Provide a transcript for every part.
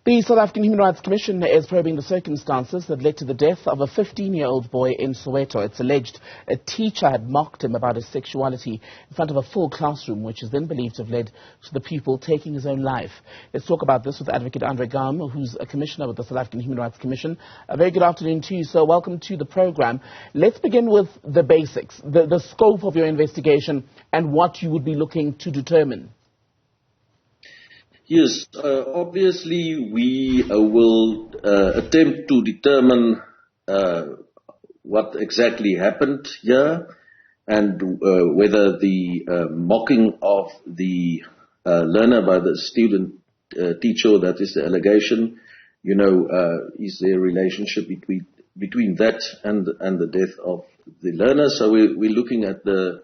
The South African Human Rights Commission is probing the circumstances that led to the death of a 15-year-old boy in Soweto. It's alleged a teacher had mocked him about his sexuality in front of a full classroom, which is then believed to have led to the pupil taking his own life. Let's talk about this with Advocate Gaum, who's a commissioner with the South African Human Rights Commission. A very good afternoon to you, sir. Welcome to the program. Let's begin with the basics, the scope of your investigation and what you would be looking to determine. Yes, obviously we will attempt to determine what exactly happened here and whether the mocking of the learner by the student teacher, that is the allegation, is there a relationship between that and the death of the learner. So we're looking at the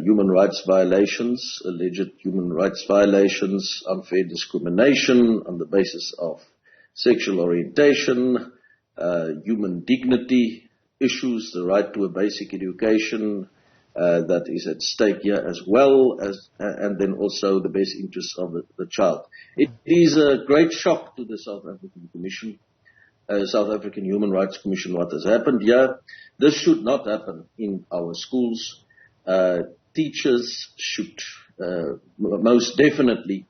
human rights violations, alleged human rights violations, unfair discrimination on the basis of sexual orientation, human dignity issues, the right to a basic education that is at stake here as well, and then also the best interests of the child. It is a great shock to the South African Commission, South African Human Rights Commission, what has happened here. This should not happen in our schools. Teachers should most definitely,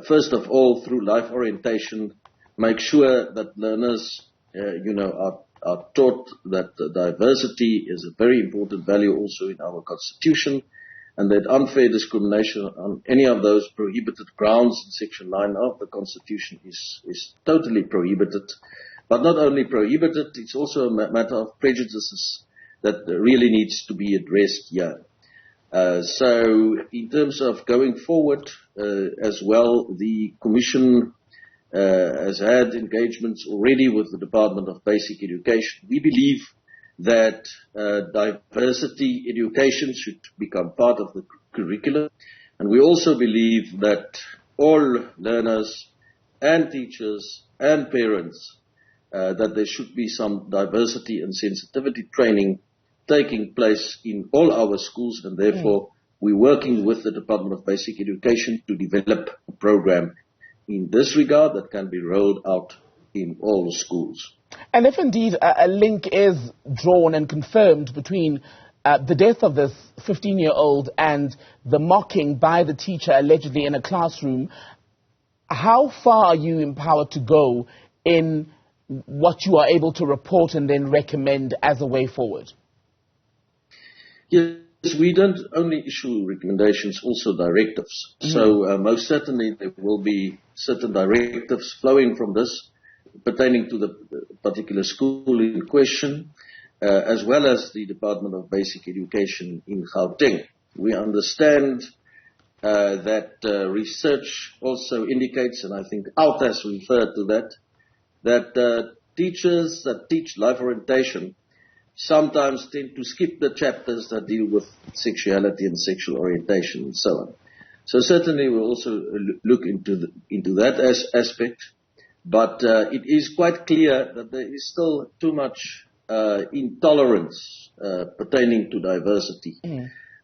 first of all, through life orientation, make sure that learners, are taught that diversity is a very important value also in our Constitution, and that unfair discrimination on any of those prohibited grounds in Section 9 of the Constitution is totally prohibited. But not only prohibited, it's also a matter of prejudices that really needs to be addressed here. So in terms of going forward as well, the Commission has had engagements already with the Department of Basic Education. We believe that diversity education should become part of the curriculum. And we also believe that all learners and teachers and parents, that there should be some diversity and sensitivity training taking place in all our schools, and therefore we're working with the Department of Basic Education to develop a program in this regard that can be rolled out in all schools. And if indeed a link is drawn and confirmed between the death of this 15-year-old and the mocking by the teacher allegedly in a classroom, how far are you empowered to go in what you are able to report and then recommend as a way forward? Yes, we don't only issue recommendations, also directives. Mm-hmm. So most certainly there will be certain directives flowing from this pertaining to the particular school in question, as well as the Department of Basic Education in Gauteng. We understand that research also indicates, and I think Out has referred to that teachers that teach life orientation sometimes tend to skip the chapters that deal with sexuality and sexual orientation and so on. So certainly we'll also look into that aspect, but it is quite clear that there is still too much intolerance pertaining to diversity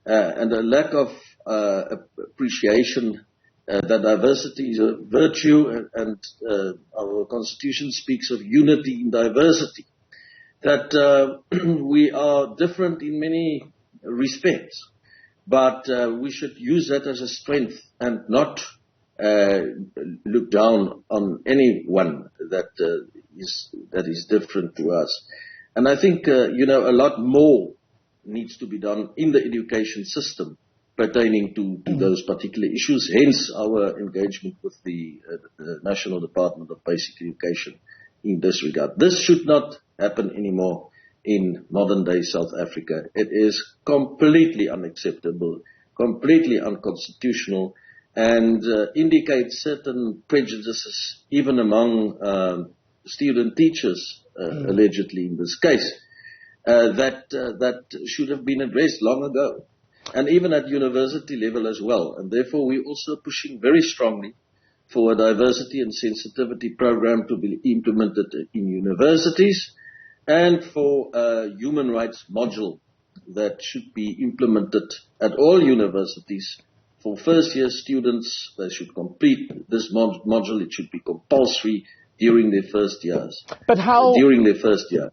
and a lack of appreciation that diversity is a virtue, and our Constitution speaks of unity in diversity. That we are different in many respects, but we should use that as a strength and not look down on anyone that is different to us. And I think a lot more needs to be done in the education system pertaining to those particular issues. Hence our engagement with the National Department of Basic Education in this regard. This should not happen anymore in modern-day South Africa. It is completely unacceptable, completely unconstitutional, and indicates certain prejudices even among student teachers, allegedly in this case, that should have been addressed long ago, and even at university level as well. And therefore we're also pushing very strongly for a diversity and sensitivity program to be implemented in universities, and for a human rights module that should be implemented at all universities for first-year students, they should complete this module. It should be compulsory during their first years. But how... During their first year.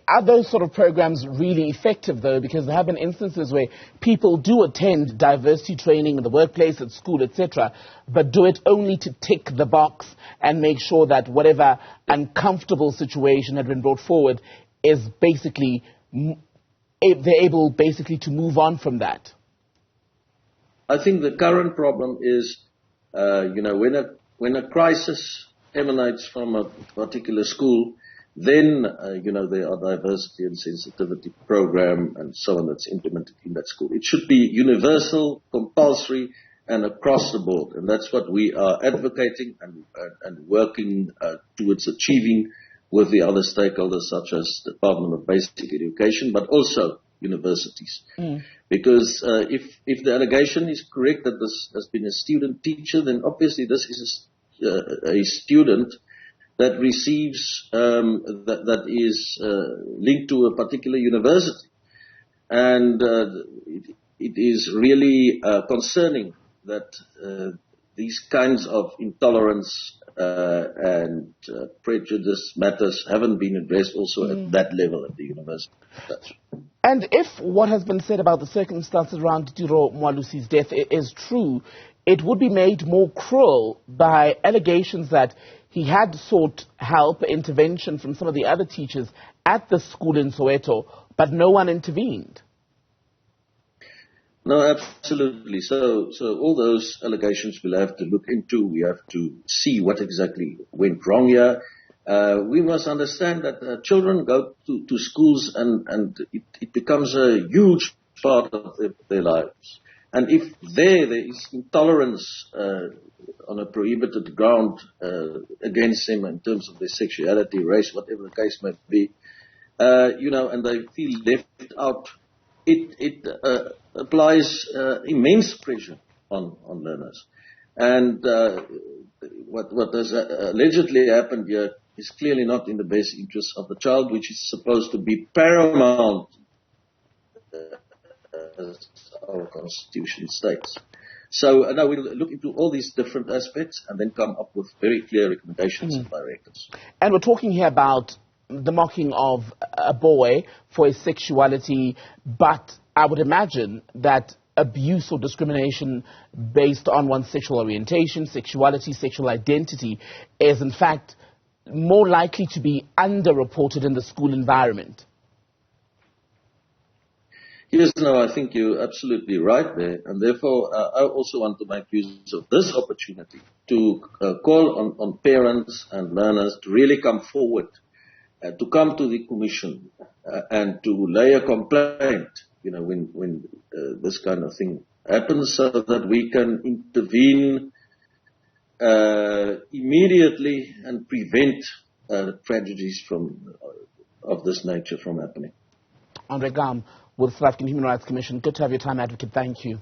Are those sort of programs really effective, though? Because there have been instances where people do attend diversity training in the workplace, at school, etc., but do it only to tick the box and make sure that whatever uncomfortable situation had been brought forward is basically, they're able basically to move on from that. I think the current problem is, when a crisis emanates from a particular school, then, there are diversity and sensitivity program and so on that's implemented in that school. It should be universal, compulsory, and across the board. And that's what we are advocating and working towards achieving with the other stakeholders, such as the Department of Basic Education, but also universities. Because if the allegation is correct that this has been a student teacher, then obviously this is a student that receives, that is linked to a particular university. And it is really concerning that these kinds of intolerance and prejudice matters haven't been addressed also at that level at the university. And if what has been said about the circumstances around Tiro Maolusi's death is true, it would be made more cruel by allegations that he had sought help, intervention from some of the other teachers at the school in Soweto, but no one intervened. No, absolutely. So all those allegations we'll have to look into. We have to see what exactly went wrong here. We must understand that children go to schools and it becomes a huge part of their lives. And if there is intolerance on a prohibited ground against them in terms of their sexuality, race, whatever the case may be, and they feel left out, it applies immense pressure on learners. And what has allegedly happened here is clearly not in the best interest of the child, which is supposed to be paramount as our Constitution states. So now we'll look into all these different aspects and then come up with very clear recommendations and directives. And we're talking here about the mocking of a boy for his sexuality, but I would imagine that abuse or discrimination based on one's sexual orientation, sexuality, sexual identity is in fact more likely to be underreported in the school environment. Yes, no, I think you're absolutely right there. And therefore, I also want to make use of this opportunity to call on parents and learners to really come forward, to come to the Commission and to lay a complaint, when this kind of thing happens, so that we can intervene immediately and prevent tragedies of this nature from happening. Gaum with South African Human Rights Commission. Good to have your time, Advocate. Thank you.